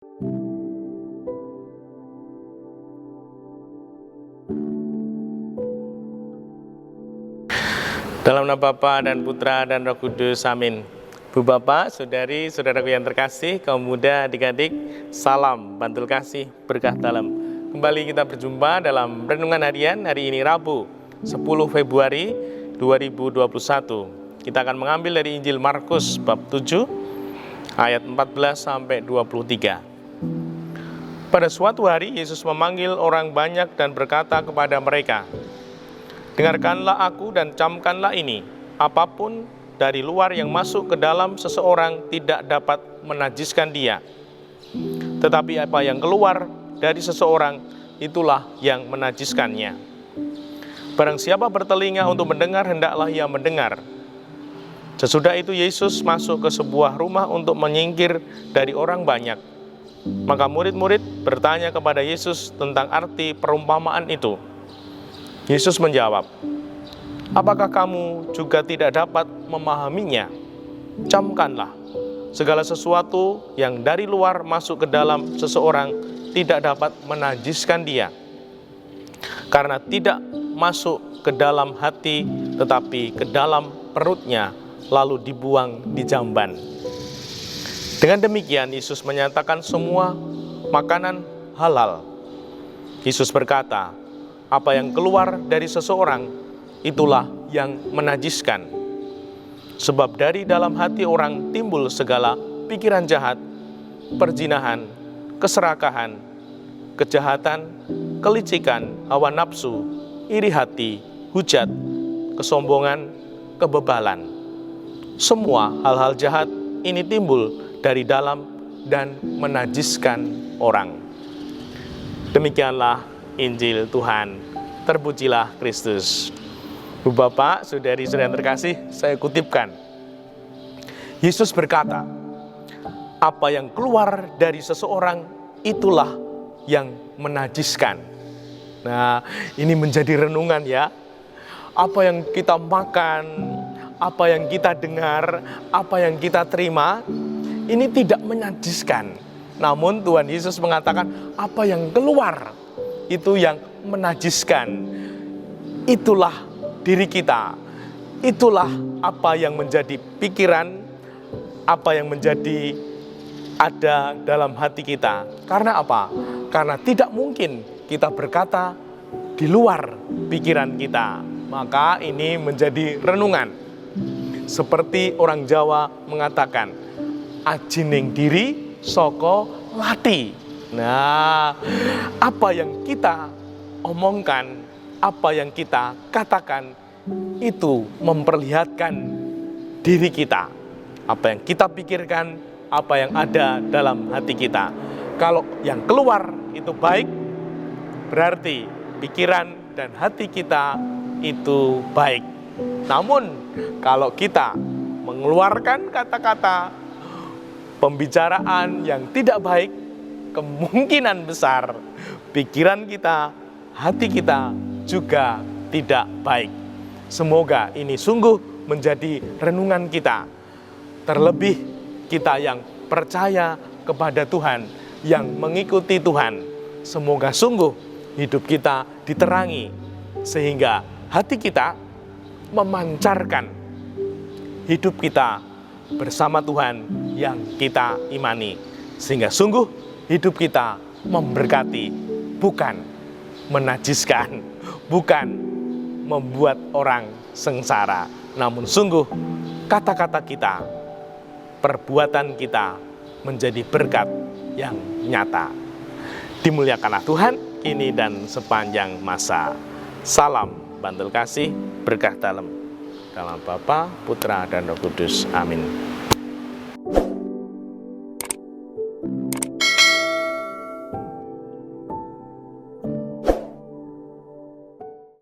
Dalam nama Bapa dan Putra dan Roh Kudus, amin. Bu Bapak, Saudari, Saudaraku yang terkasih, kaum muda, adik-adik, salam bantul kasih, berkah dalam. Kembali kita berjumpa dalam Renungan Harian hari ini Rabu, 10 Februari 2021. Kita akan mengambil dari Injil Markus bab 7, ayat 14-23. Pada suatu hari, Yesus memanggil orang banyak dan berkata kepada mereka, "Dengarkanlah aku dan camkanlah ini, apapun dari luar yang masuk ke dalam seseorang tidak dapat menajiskan dia. Tetapi apa yang keluar dari seseorang, itulah yang menajiskannya. Barang siapa bertelinga untuk mendengar, hendaklah ia mendengar." Sesudah itu Yesus masuk ke sebuah rumah untuk menyingkir dari orang banyak. Maka murid-murid bertanya kepada Yesus tentang arti perumpamaan itu. Yesus menjawab, "Apakah kamu juga tidak dapat memahaminya? Camkanlah, segala sesuatu yang dari luar masuk ke dalam seseorang tidak dapat menajiskan dia, karena tidak masuk ke dalam hati, tetapi ke dalam perutnya, lalu dibuang di jamban." Dengan demikian, Yesus menyatakan semua makanan halal. Yesus berkata, apa yang keluar dari seseorang, itulah yang menajiskan. Sebab dari dalam hati orang timbul segala pikiran jahat, perzinahan, keserakahan, kejahatan, kelicikan, hawa nafsu, iri hati, hujat, kesombongan, kebebalan. Semua hal-hal jahat ini timbul dari dalam dan menajiskan orang. Demikianlah Injil Tuhan, terpujilah Kristus. Bu Bapak, Saudari-saudari yang terkasih, saya kutipkan. Yesus berkata, apa yang keluar dari seseorang, itulah yang menajiskan. Nah, ini menjadi renungan ya. Apa yang kita makan, apa yang kita dengar, apa yang kita terima, ini tidak menajiskan. Namun Tuhan Yesus mengatakan, apa yang keluar itu yang menajiskan. Itulah diri kita. Itulah apa yang menjadi pikiran, apa yang menjadi ada dalam hati kita. Karena apa? Karena tidak mungkin kita berkata di luar pikiran kita. Maka ini menjadi renungan. Seperti orang Jawa mengatakan, ajining diri saka lati. Nah, apa yang kita omongkan, apa yang kita katakan, itu memperlihatkan diri kita. Apa yang kita pikirkan, apa yang ada dalam hati kita. Kalau yang keluar itu baik, berarti pikiran dan hati kita itu baik. Namun, kalau kita mengeluarkan kata-kata, pembicaraan yang tidak baik, kemungkinan besar pikiran kita, hati kita juga tidak baik. Semoga ini sungguh menjadi renungan kita. Terlebih kita yang percaya kepada Tuhan, yang mengikuti Tuhan. Semoga sungguh hidup kita diterangi, sehingga hati kita memancarkan hidup kita bersama Tuhan yang kita imani. Sehingga sungguh hidup kita memberkati, bukan menajiskan, bukan membuat orang sengsara. Namun sungguh kata-kata kita, perbuatan kita menjadi berkat yang nyata. Dimuliakanlah Tuhan, kini dan sepanjang masa. Salam bantul kasih, berkah dalam. Dalam Bapa, Putra, dan Roh Kudus. Amin.